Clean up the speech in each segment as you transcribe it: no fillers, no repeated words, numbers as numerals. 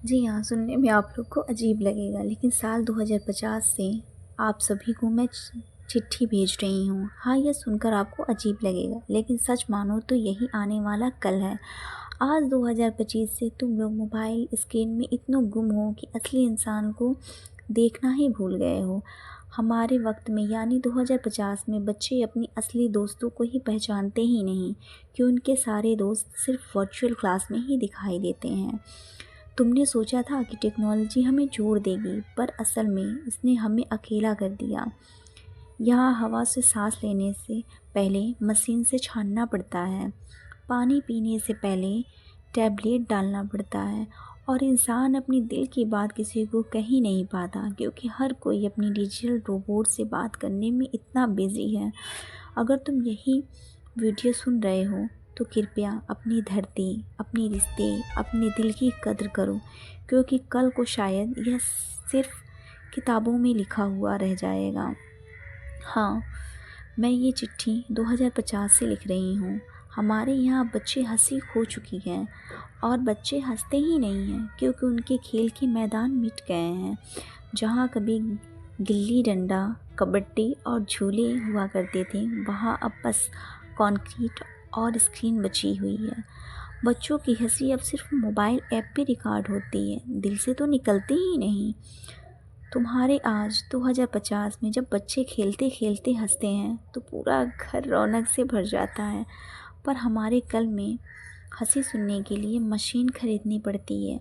जी हाँ, सुनने में आप लोग को अजीब लगेगा, लेकिन साल 2050 से आप सभी को मैं चिट्ठी भेज रही हूँ। हाँ, ये सुनकर आपको अजीब लगेगा, लेकिन सच मानो तो यही आने वाला कल है। आज 2025 से तुम लोग मोबाइल स्क्रीन में इतने गुम हो कि असली इंसान को देखना ही भूल गए हो। हमारे वक्त में यानी 2050 में बच्चे अपनी असली दोस्तों को ही पहचानते ही नहीं, कि उनके सारे दोस्त सिर्फ वर्चुअल क्लास में ही दिखाई देते हैं। तुमने सोचा था कि टेक्नोलॉजी हमें जोड़ देगी, पर असल में इसने हमें अकेला कर दिया। यहाँ हवा से सांस लेने से पहले मशीन से छानना पड़ता है, पानी पीने से पहले टैबलेट डालना पड़ता है, और इंसान अपनी दिल की बात किसी को कह ही नहीं पाता, क्योंकि हर कोई अपनी डिजिटल रोबोट से बात करने में इतना बिजी है। अगर तुम यही वीडियो सुन रहे हो तो कृपया अपनी धरती, अपने रिश्ते, अपने दिल की कद्र करो, क्योंकि कल को शायद यह सिर्फ किताबों में लिखा हुआ रह जाएगा। हाँ, मैं ये चिट्ठी 2050 से लिख रही हूँ। हमारे यहाँ बच्चे हंसी खो चुकी हैं, और बच्चे हंसते ही नहीं हैं, क्योंकि उनके खेल के मैदान मिट गए हैं। जहाँ कभी गिल्ली डंडा, कबड्डी और झूले हुआ करते थे, वहाँ अब बस कंक्रीट और स्क्रीन बची हुई है। बच्चों की हंसी अब सिर्फ मोबाइल ऐप पे रिकॉर्ड होती है, दिल से तो निकलती ही नहीं। तुम्हारे आज 2050 में जब बच्चे खेलते खेलते हंसते हैं तो पूरा घर रौनक से भर जाता है, पर हमारे कल में हंसी सुनने के लिए मशीन खरीदनी पड़ती है।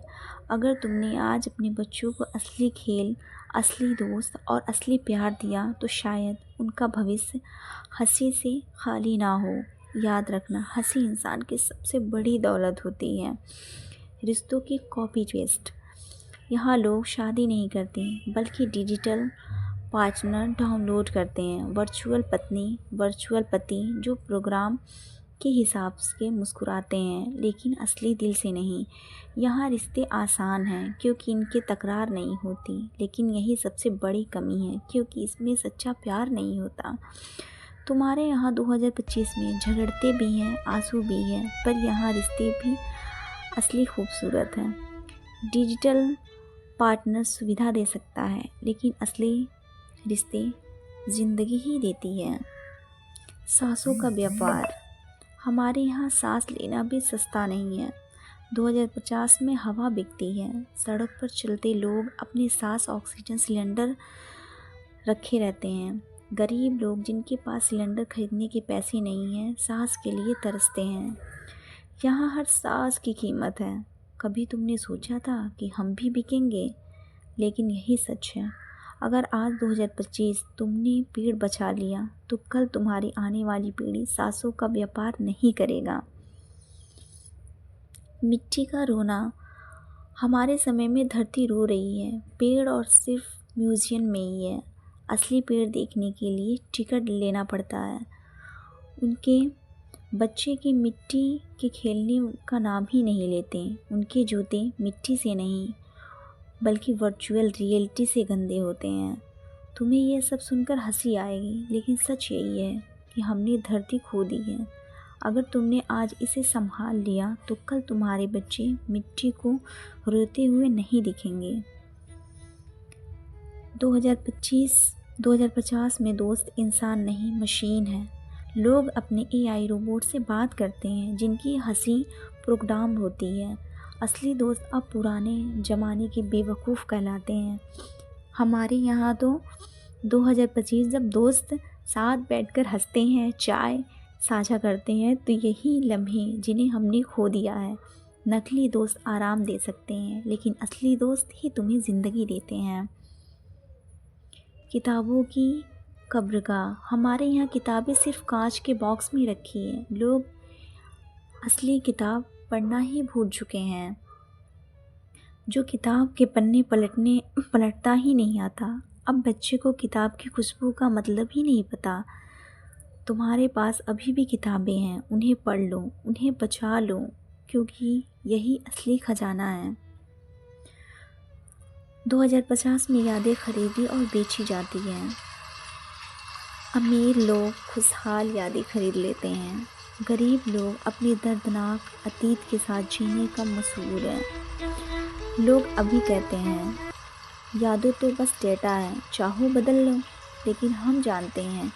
अगर तुमने आज अपने बच्चों को असली खेल, असली दोस्त और असली प्यार दिया तो शायद उनका भविष्य हंसी से खाली ना हो। याद रखना, हंसी इंसान की सबसे बड़ी दौलत होती है। रिश्तों की कॉपी पेस्ट। यहाँ लोग शादी नहीं करते, बल्कि डिजिटल पार्टनर डाउनलोड करते हैं। वर्चुअल पत्नी, वर्चुअल पति जो प्रोग्राम के हिसाब से मुस्कुराते हैं, लेकिन असली दिल से नहीं। यहाँ रिश्ते आसान हैं क्योंकि इनकी तकरार नहीं होती, लेकिन यही सबसे बड़ी कमी है क्योंकि इसमें सच्चा प्यार नहीं होता। तुम्हारे यहाँ 2025 में झगड़ते भी हैं, आंसू भी हैं, पर यहाँ रिश्ते भी असली खूबसूरत हैं। डिजिटल पार्टनर सुविधा दे सकता है, लेकिन असली रिश्ते ज़िंदगी ही देती है। सांसों का व्यापार। हमारे यहाँ सांस लेना भी सस्ता नहीं है। 2050 में हवा बिकती है। सड़क पर चलते लोग अपने सांस ऑक्सीजन सिलेंडर रखे रहते हैं। गरीब लोग जिनके पास सिलेंडर खरीदने के पैसे नहीं हैं, सांस के लिए तरसते हैं। यहाँ हर सांस की कीमत है। कभी तुमने सोचा था कि हम भी बिकेंगे? लेकिन यही सच है। अगर आज 2025 तुमने पेड़ बचा लिया तो कल तुम्हारी आने वाली पीढ़ी सांसों का व्यापार नहीं करेगा। मिट्टी का रोना। हमारे समय में धरती रो रही है, पेड़ और सिर्फ म्यूजियम में ही है। असली पेड़ देखने के लिए टिकट लेना पड़ता है। उनके बच्चे की मिट्टी के खेलने का नाम ही नहीं लेते। उनके जूते मिट्टी से नहीं, बल्कि वर्चुअल रियलिटी से गंदे होते हैं। तुम्हें यह सब सुनकर हंसी आएगी, लेकिन सच यही है कि हमने धरती खो दी है। अगर तुमने आज इसे संभाल लिया तो कल तुम्हारे बच्चे मिट्टी को रोते हुए नहीं दिखेंगे। 2050 में दोस्त इंसान नहीं, मशीन है। लोग अपने एआई रोबोट से बात करते हैं जिनकी हंसी प्रोग्राम होती है। असली दोस्त अब पुराने ज़माने के बेवकूफ़ कहलाते हैं। हमारे यहाँ तो 2025 जब दोस्त साथ बैठकर हंसते हैं, चाय साझा करते हैं, तो यही लम्हे जिन्हें हमने खो दिया है। नकली दोस्त आराम दे सकते हैं, लेकिन असली दोस्त ही तुम्हें ज़िंदगी देते हैं। किताबों की कब्रगाह। हमारे यहाँ किताबें सिर्फ कांच के बॉक्स में रखी हैं। लोग असली किताब पढ़ना ही भूल चुके हैं। जो किताब के पन्ने पलटता ही नहीं आता। अब बच्चे को किताब की खुशबू का मतलब ही नहीं पता। तुम्हारे पास अभी भी किताबें हैं, उन्हें पढ़ लो, उन्हें बचा लो, क्योंकि यही असली खजाना है। 2050 में यादें खरीदी और बेची जाती हैं। अमीर लोग खुशहाल यादें खरीद लेते हैं, गरीब लोग अपने दर्दनाक अतीत के साथ जीने का मशहूर है। लोग अभी कहते हैं यादें तो बस डेटा है, चाहो बदल लो। लेकिन हम जानते हैं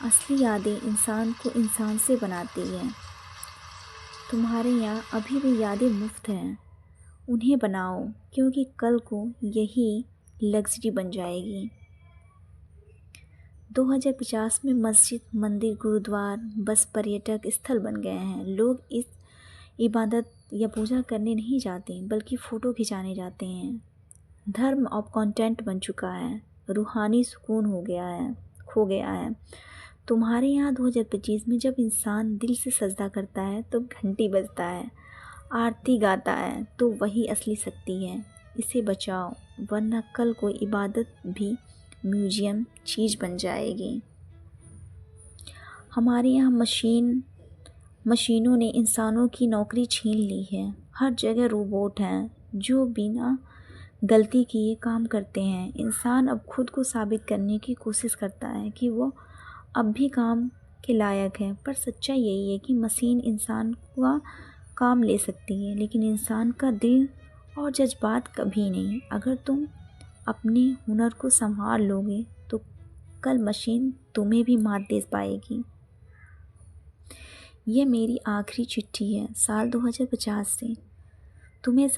असली यादें इंसान को इंसान से बनाती हैं। तुम्हारे यहाँ अभी भी यादें मुफ्त हैं, उन्हें बनाओ, क्योंकि कल को यही लग्जरी बन जाएगी। 2050 में मस्जिद, मंदिर, गुरुद्वार बस पर्यटक स्थल बन गए हैं। लोग इस इबादत या पूजा करने नहीं जाते, बल्कि फ़ोटो खिंचाने जाते हैं। धर्म अब कंटेंट बन चुका है, रूहानी सुकून खो गया है। तुम्हारे यहाँ 2025 में जब इंसान दिल से सजदा करता है तो घंटी बजता है, आरती गाता है, तो वही असली शक्ति है। इसे बचाओ, वरना कल कोई इबादत भी म्यूजियम चीज़ बन जाएगी। हमारे यहाँ मशीनों ने इंसानों की नौकरी छीन ली है। हर जगह रोबोट हैं जो बिना गलती किए काम करते हैं। इंसान अब खुद को साबित करने की कोशिश करता है कि वो अब भी काम के लायक है, पर सच्चाई यही है कि मशीन इंसान का काम ले सकती है, लेकिन इंसान का दिल और जज्बात कभी नहीं। अगर तुम अपने हुनर को संभाल लोगे तो कल मशीन तुम्हें भी मात दे पाएगी। ये मेरी आखिरी चिट्ठी है साल 2050 से। तुम्हें